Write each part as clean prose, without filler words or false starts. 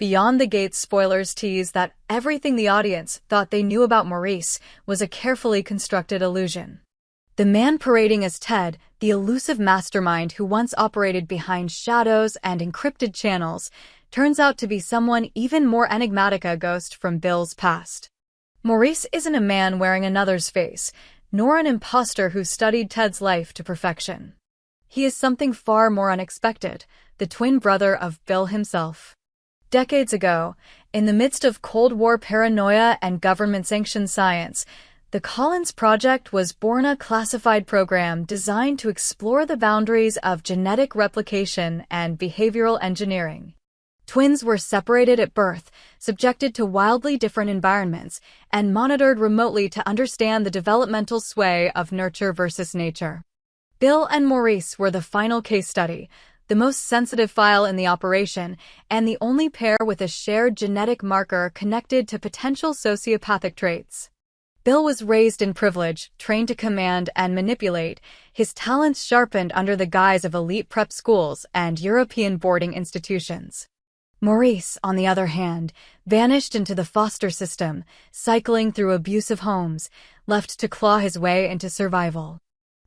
Beyond the Gates spoilers tease that everything the audience thought they knew about Maurice was a carefully constructed illusion. The man parading as Ted, the elusive mastermind who once operated behind shadows and encrypted channels, turns out to be someone even more enigmatic, a ghost from Bill's past. Maurice isn't a man wearing another's face, nor an imposter who studied Ted's life to perfection. He is something far more unexpected, the twin brother of Bill himself. Decades ago, in the midst of Cold War paranoia and government-sanctioned science, the Collins Project was born, a classified program designed to explore the boundaries of genetic replication and behavioral engineering. Twins were separated at birth, subjected to wildly different environments, and monitored remotely to understand the developmental sway of nurture versus nature. Bill and Maurice were the final case study, the most sensitive file in the operation, and the only pair with a shared genetic marker connected to potential sociopathic traits. Bill was raised in privilege, trained to command and manipulate, his talents sharpened under the guise of elite prep schools and European boarding institutions. Maurice, on the other hand, vanished into the foster system, cycling through abusive homes, left to claw his way into survival.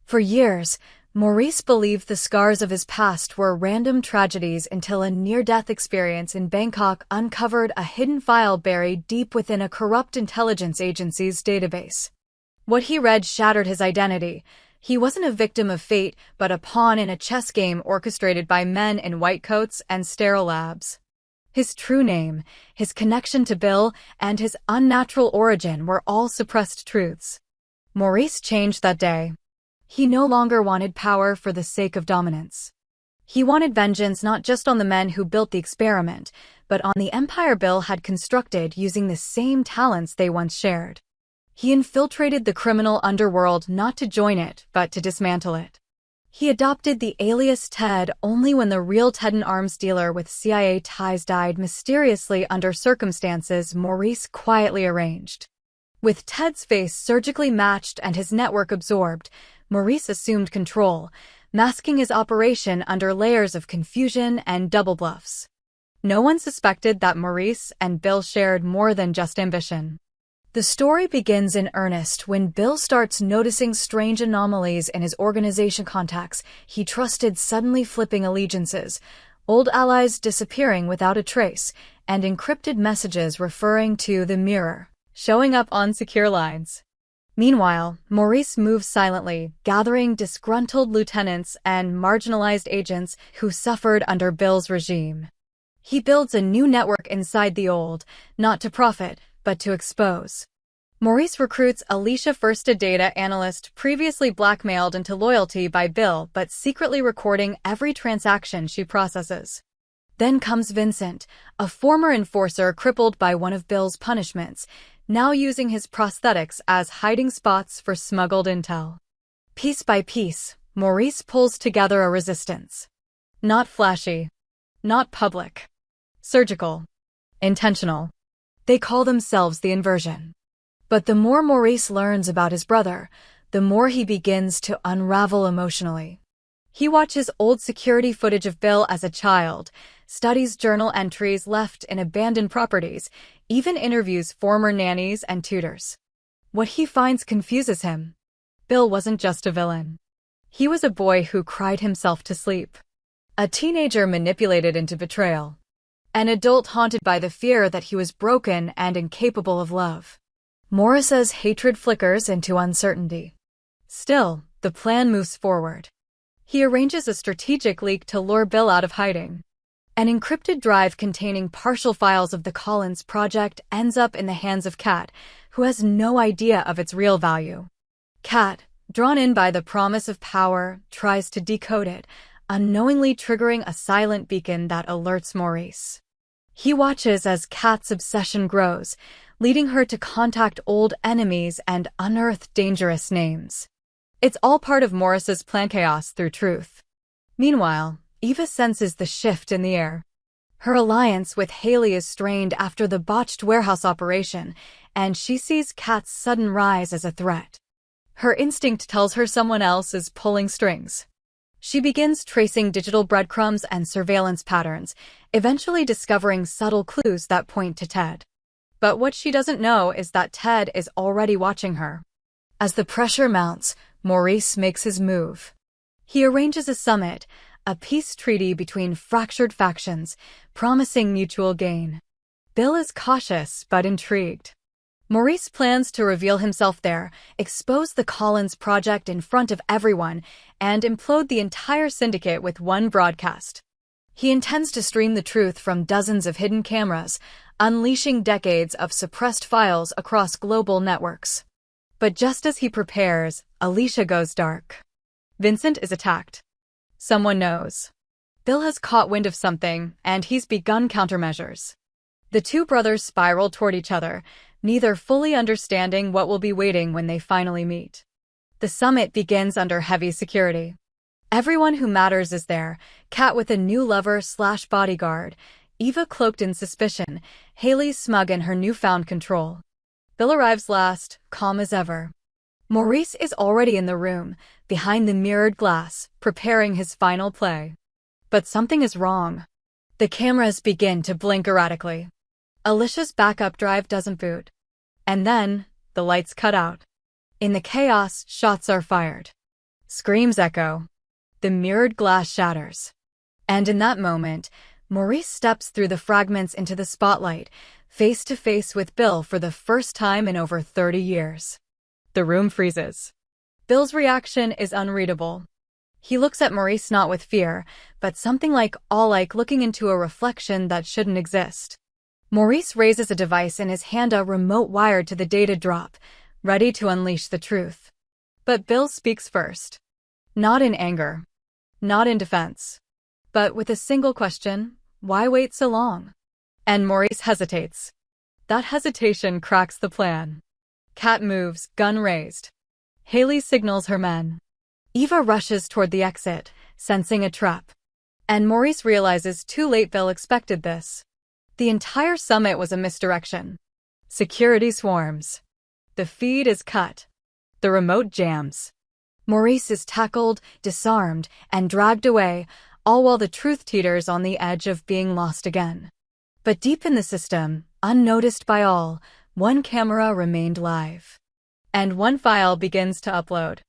For years, Maurice believed the scars of his past were random tragedies until a near-death experience in Bangkok uncovered a hidden file buried deep within a corrupt intelligence agency's database. What he read shattered his identity. He wasn't a victim of fate, but a pawn in a chess game orchestrated by men in white coats and sterile labs. His true name, his connection to Bill, and his unnatural origin were all suppressed truths. Maurice changed that day. He no longer wanted power for the sake of dominance. He wanted vengeance not just on the men who built the experiment, but on the empire Bill had constructed using the same talents they once shared. He infiltrated the criminal underworld not to join it, but to dismantle it. He adopted the alias Ted only when the real Ted, an arms dealer with CIA ties, died mysteriously under circumstances Maurice quietly arranged. With Ted's face surgically matched and his network absorbed, Maurice assumed control, masking his operation under layers of confusion and double bluffs. No one suspected that Maurice and Bill shared more than just ambition. The story begins in earnest when Bill starts noticing strange anomalies in his organization contacts he trusted suddenly flipping allegiances, old allies disappearing without a trace, and encrypted messages referring to the mirror showing up on secure lines. Meanwhile, Maurice moves silently, gathering disgruntled lieutenants and marginalized agents who suffered under Bill's regime. He builds a new network inside the old, not to profit, but to expose. Maurice recruits Alicia, first a data analyst previously blackmailed into loyalty by Bill but secretly recording every transaction she processes. Then comes Vincent, a former enforcer crippled by one of Bill's punishments, now using his prosthetics as hiding spots for smuggled intel. Piece by piece, Maurice pulls together a resistance. Not flashy. Not public. Surgical. Intentional. They call themselves the Inversion. But the more Maurice learns about his brother, the more he begins to unravel emotionally. He watches old security footage of Bill as a child, studies journal entries left in abandoned properties, even interviews former nannies and tutors. What he finds confuses him. Bill wasn't just a villain. He was a boy who cried himself to sleep. A teenager manipulated into betrayal. An adult haunted by the fear that he was broken and incapable of love. Maurice's hatred flickers into uncertainty. Still, the plan moves forward. He arranges a strategic leak to lure Bill out of hiding. An encrypted drive containing partial files of the Collins Project ends up in the hands of Kat, who has no idea of its real value. Kat, drawn in by the promise of power, tries to decode it, unknowingly triggering a silent beacon that alerts Maurice. He watches as Kat's obsession grows, leading her to contact old enemies and unearth dangerous names. It's all part of Maurice's plan, chaos through truth. Meanwhile, Eva senses the shift in the air. Her alliance with Haley is strained after the botched warehouse operation, and she sees Kat's sudden rise as a threat. Her instinct tells her someone else is pulling strings. She begins tracing digital breadcrumbs and surveillance patterns, eventually discovering subtle clues that point to Ted. But what she doesn't know is that Ted is already watching her. As the pressure mounts, Maurice makes his move. He arranges a summit, a peace treaty between fractured factions, promising mutual gain. Bill is cautious but intrigued. Maurice plans to reveal himself there, expose the Collins project in front of everyone, and implode the entire syndicate with one broadcast. He intends to stream the truth from dozens of hidden cameras, unleashing decades of suppressed files across global networks. But just as he prepares, Alicia goes dark. Vincent is attacked. Someone knows. Bill has caught wind of something, and he's begun countermeasures. The two brothers spiral toward each other, neither fully understanding what will be waiting when they finally meet. The summit begins under heavy security. Everyone who matters is there, Kat with a new lover/bodyguard, Eva cloaked in suspicion, Haley smug in her newfound control. Bill arrives last, calm as ever. Maurice is already in the room, behind the mirrored glass, preparing his final play. But something is wrong. The cameras begin to blink erratically. Alicia's backup drive doesn't boot. And then, the lights cut out. In the chaos, shots are fired. Screams echo. The mirrored glass shatters. And in that moment, Maurice steps through the fragments into the spotlight, face to face with Bill for the first time in over 30 years. The room freezes. Bill's reaction is unreadable. He looks at Maurice not with fear, but something like looking into a reflection that shouldn't exist. Maurice raises a device in his hand, a remote wired to the data drop, ready to unleash the truth. But Bill speaks first. Not in anger. Not in defense. But with a single question: why wait so long? And Maurice hesitates. That hesitation cracks the plan. Kat moves, gun raised. Haley signals her men. Eva rushes toward the exit, sensing a trap. And Maurice realizes too late Bill expected this. The entire summit was a misdirection. Security swarms. The feed is cut. The remote jams. Maurice is tackled, disarmed, and dragged away, all while the truth teeters on the edge of being lost again. But deep in the system, unnoticed by all, one camera remained live. And one file begins to upload.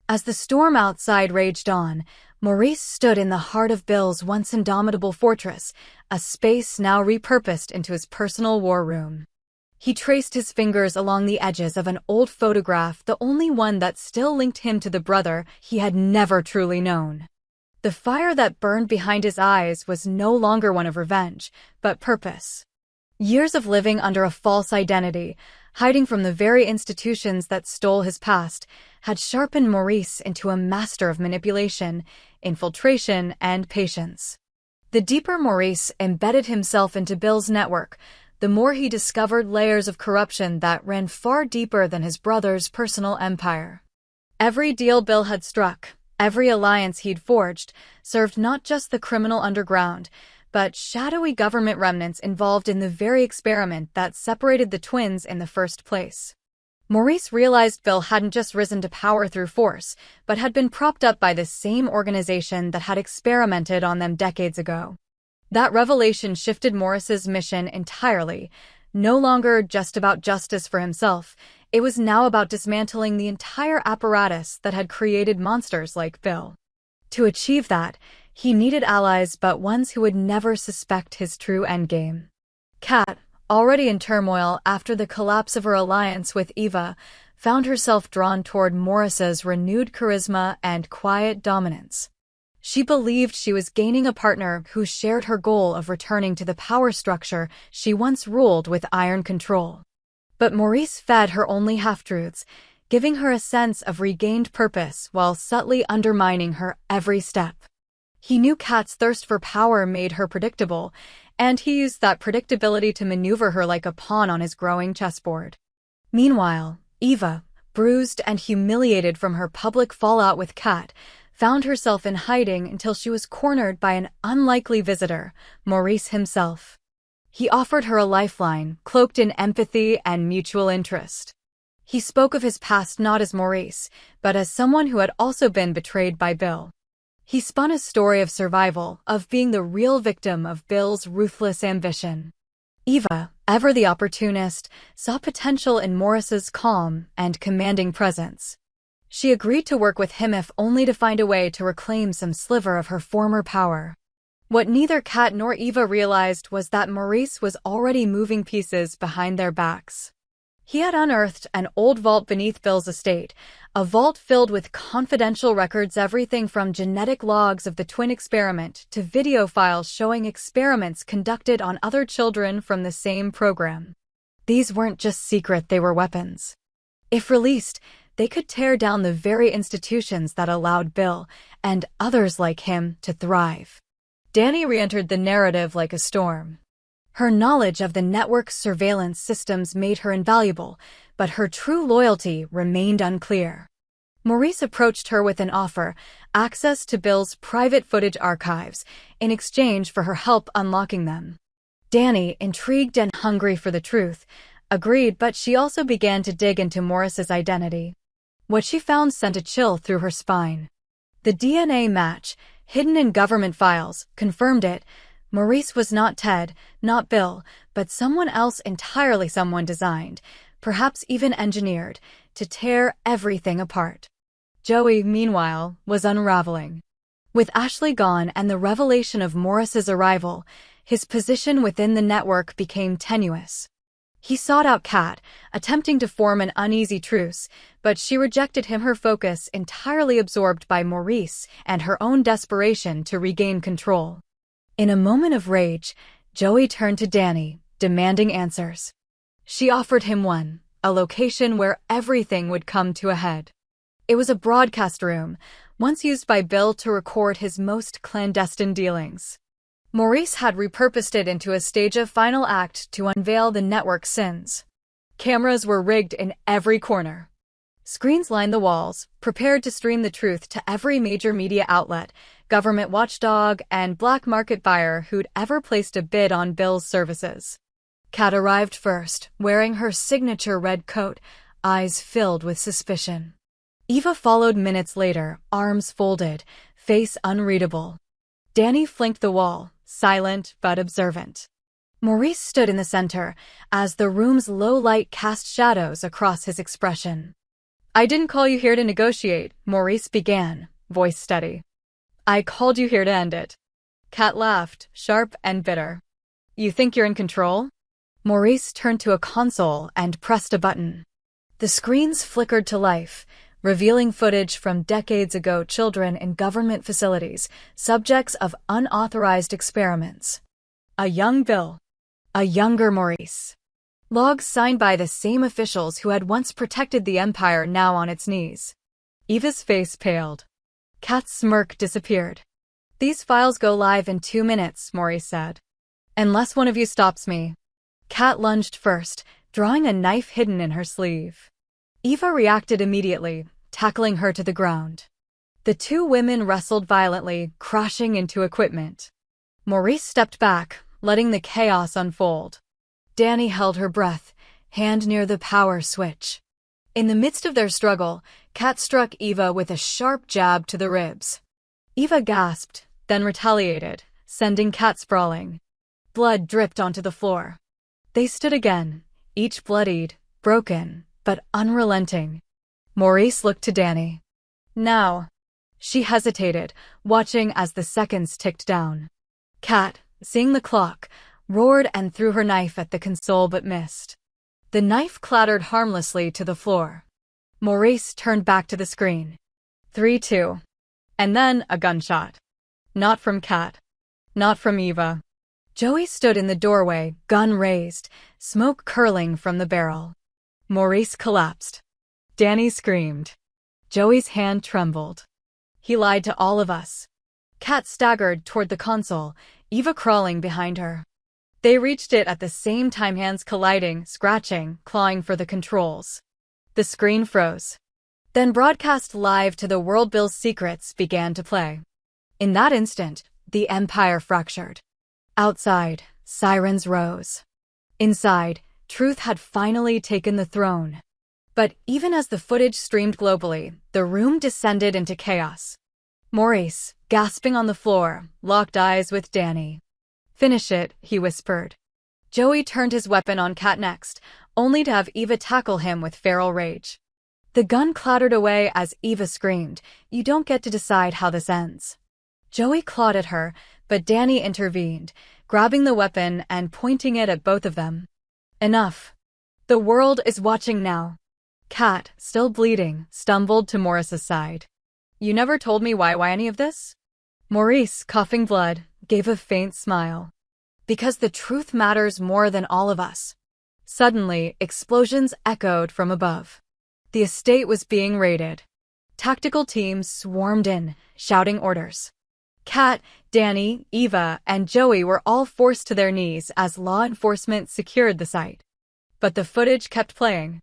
As the storm outside raged on, Maurice stood in the heart of Bill's once indomitable fortress, a space now repurposed into his personal war room. He traced his fingers along the edges of an old photograph, the only one that still linked him to the brother he had never truly known. The fire that burned behind his eyes was no longer one of revenge, but purpose. Years of living under a false identity, hiding from the very institutions that stole his past, had sharpened Maurice into a master of manipulation, infiltration, and patience. The deeper Maurice embedded himself into Bill's network, the more he discovered layers of corruption that ran far deeper than his brother's personal empire. Every deal Bill had struck, every alliance he'd forged, served not just the criminal underground, but shadowy government remnants involved in the very experiment that separated the twins in the first place. Maurice realized Bill hadn't just risen to power through force, but had been propped up by the same organization that had experimented on them decades ago. That revelation shifted Maurice's mission entirely. No longer just about justice for himself, it was now about dismantling the entire apparatus that had created monsters like Bill. To achieve that, he needed allies, but ones who would never suspect his true endgame. Kat, already in turmoil after the collapse of her alliance with Eva, found herself drawn toward Maurice's renewed charisma and quiet dominance. She believed she was gaining a partner who shared her goal of returning to the power structure she once ruled with iron control. But Maurice fed her only half-truths, giving her a sense of regained purpose while subtly undermining her every step. He knew Kat's thirst for power made her predictable, and he used that predictability to maneuver her like a pawn on his growing chessboard. Meanwhile, Eva, bruised and humiliated from her public fallout with Kat, found herself in hiding until she was cornered by an unlikely visitor, Maurice himself. He offered her a lifeline, cloaked in empathy and mutual interest. He spoke of his past not as Maurice, but as someone who had also been betrayed by Bill. He spun a story of survival, of being the real victim of Bill's ruthless ambition. Eva, ever the opportunist, saw potential in Maurice's calm and commanding presence. She agreed to work with him if only to find a way to reclaim some sliver of her former power. What neither Kat nor Eva realized was that Maurice was already moving pieces behind their backs. He had unearthed an old vault beneath Bill's estate, a vault filled with confidential records, everything from genetic logs of the twin experiment to video files showing experiments conducted on other children from the same program. These weren't just secret, they were weapons. If released, they could tear down the very institutions that allowed Bill and others like him to thrive. Danny re-entered the narrative like a storm. Her knowledge of the network's surveillance systems made her invaluable, but her true loyalty remained unclear. Maurice approached her with an offer, access to Bill's private footage archives, in exchange for her help unlocking them. Danny, intrigued and hungry for the truth, agreed, but she also began to dig into Maurice's identity. What she found sent a chill through her spine. The DNA match, hidden in government files, confirmed it. Maurice was not Ted, not Bill, but someone else entirely, someone designed, perhaps even engineered, to tear everything apart. Joey, meanwhile, was unraveling. With Ashley gone and the revelation of Maurice's arrival, his position within the network became tenuous. He sought out Kat, attempting to form an uneasy truce, but she rejected him, her focus entirely absorbed by Maurice and her own desperation to regain control. In a moment of rage, Joey turned to Danny, demanding answers. She offered him one, a location where everything would come to a head. It was a broadcast room, once used by Bill to record his most clandestine dealings. Maurice had repurposed it into a stage of final act to unveil the network's sins. Cameras were rigged in every corner. Screens lined the walls, prepared to stream the truth to every major media outlet, government watchdog, and black market buyer who'd ever placed a bid on Bill's services. Kat arrived first, wearing her signature red coat, eyes filled with suspicion. Eva followed minutes later, arms folded, face unreadable. Danny flanked the wall, silent but observant. Maurice stood in the center, as the room's low light cast shadows across his expression. "I didn't call you here to negotiate," Maurice began, voice steady. "I called you here to end it." Kat laughed, sharp and bitter. "You think you're in control?" Maurice turned to a console and pressed a button. The screens flickered to life, revealing footage from decades ago, children in government facilities, subjects of unauthorized experiments. A young Bill. A younger Maurice. Logs signed by the same officials who had once protected the Empire, now on its knees. Eva's face paled. Kat's smirk disappeared. "These files go live in 2 minutes, Maurice said. "Unless one of you stops me." Kat lunged first, drawing a knife hidden in her sleeve. Eva reacted immediately, tackling her to the ground. The two women wrestled violently, crashing into equipment. Maurice stepped back, letting the chaos unfold. Danny held her breath, hand near the power switch. In the midst of their struggle, Kat struck Eva with a sharp jab to the ribs. Eva gasped, then retaliated, sending Kat sprawling. Blood dripped onto the floor. They stood again, each bloodied, broken, but unrelenting. Maurice looked to Danny. "Now." She hesitated, watching as the seconds ticked down. Kat, seeing the clock, roared and threw her knife at the console but missed. The knife clattered harmlessly to the floor. Maurice turned back to the screen. 3-2. And then a gunshot. Not from Kat. Not from Eva. Joey stood in the doorway, gun raised, smoke curling from the barrel. Maurice collapsed. Danny screamed. Joey's hand trembled. "He lied to all of us." Kat staggered toward the console, Eva crawling behind her. They reached it at the same time, hands colliding, scratching, clawing for the controls. The screen froze. Then broadcast live to the world, Bill's secrets began to play. In that instant, the Empire fractured. Outside, sirens rose. Inside, truth had finally taken the throne. But even as the footage streamed globally, the room descended into chaos. Maurice, gasping on the floor, locked eyes with Danny. "Finish it," he whispered. Joey turned his weapon on Kat next, only to have Eva tackle him with feral rage. The gun clattered away as Eva screamed, "You don't get to decide how this ends." Joey clawed at her, but Danny intervened, grabbing the weapon and pointing it at both of them. "Enough. The world is watching now." Kat, still bleeding, stumbled to Maurice's side. "You never told me why any of this?" Maurice, coughing blood, gave a faint smile. "Because the truth matters more than all of us." Suddenly, explosions echoed from above. The estate was being raided. Tactical teams swarmed in, shouting orders. Kat, Danny, Eva, and Joey were all forced to their knees as law enforcement secured the site. But the footage kept playing.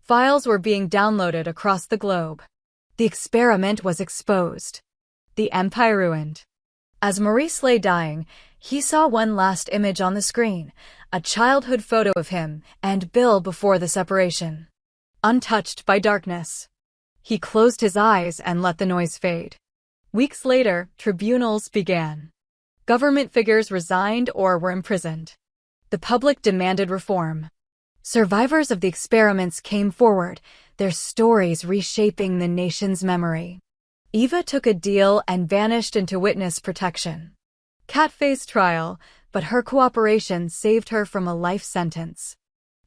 Files were being downloaded across the globe. The experiment was exposed. The empire ruined. As Maurice lay dying, he saw one last image on the screen, a childhood photo of him and Bill before the separation. Untouched by darkness. He closed his eyes and let the noise fade. Weeks later, tribunals began. Government figures resigned or were imprisoned. The public demanded reform. Survivors of the experiments came forward, their stories reshaping the nation's memory. Eva took a deal and vanished into witness protection. Kat faced trial, but her cooperation saved her from a life sentence.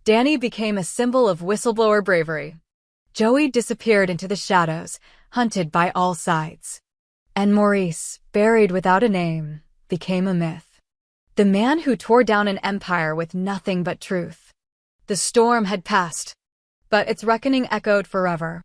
Danny became a symbol of whistleblower bravery. Joey disappeared into the shadows, hunted by all sides. And Maurice, buried without a name, became a myth. The man who tore down an empire with nothing but truth. The storm had passed, but its reckoning echoed forever.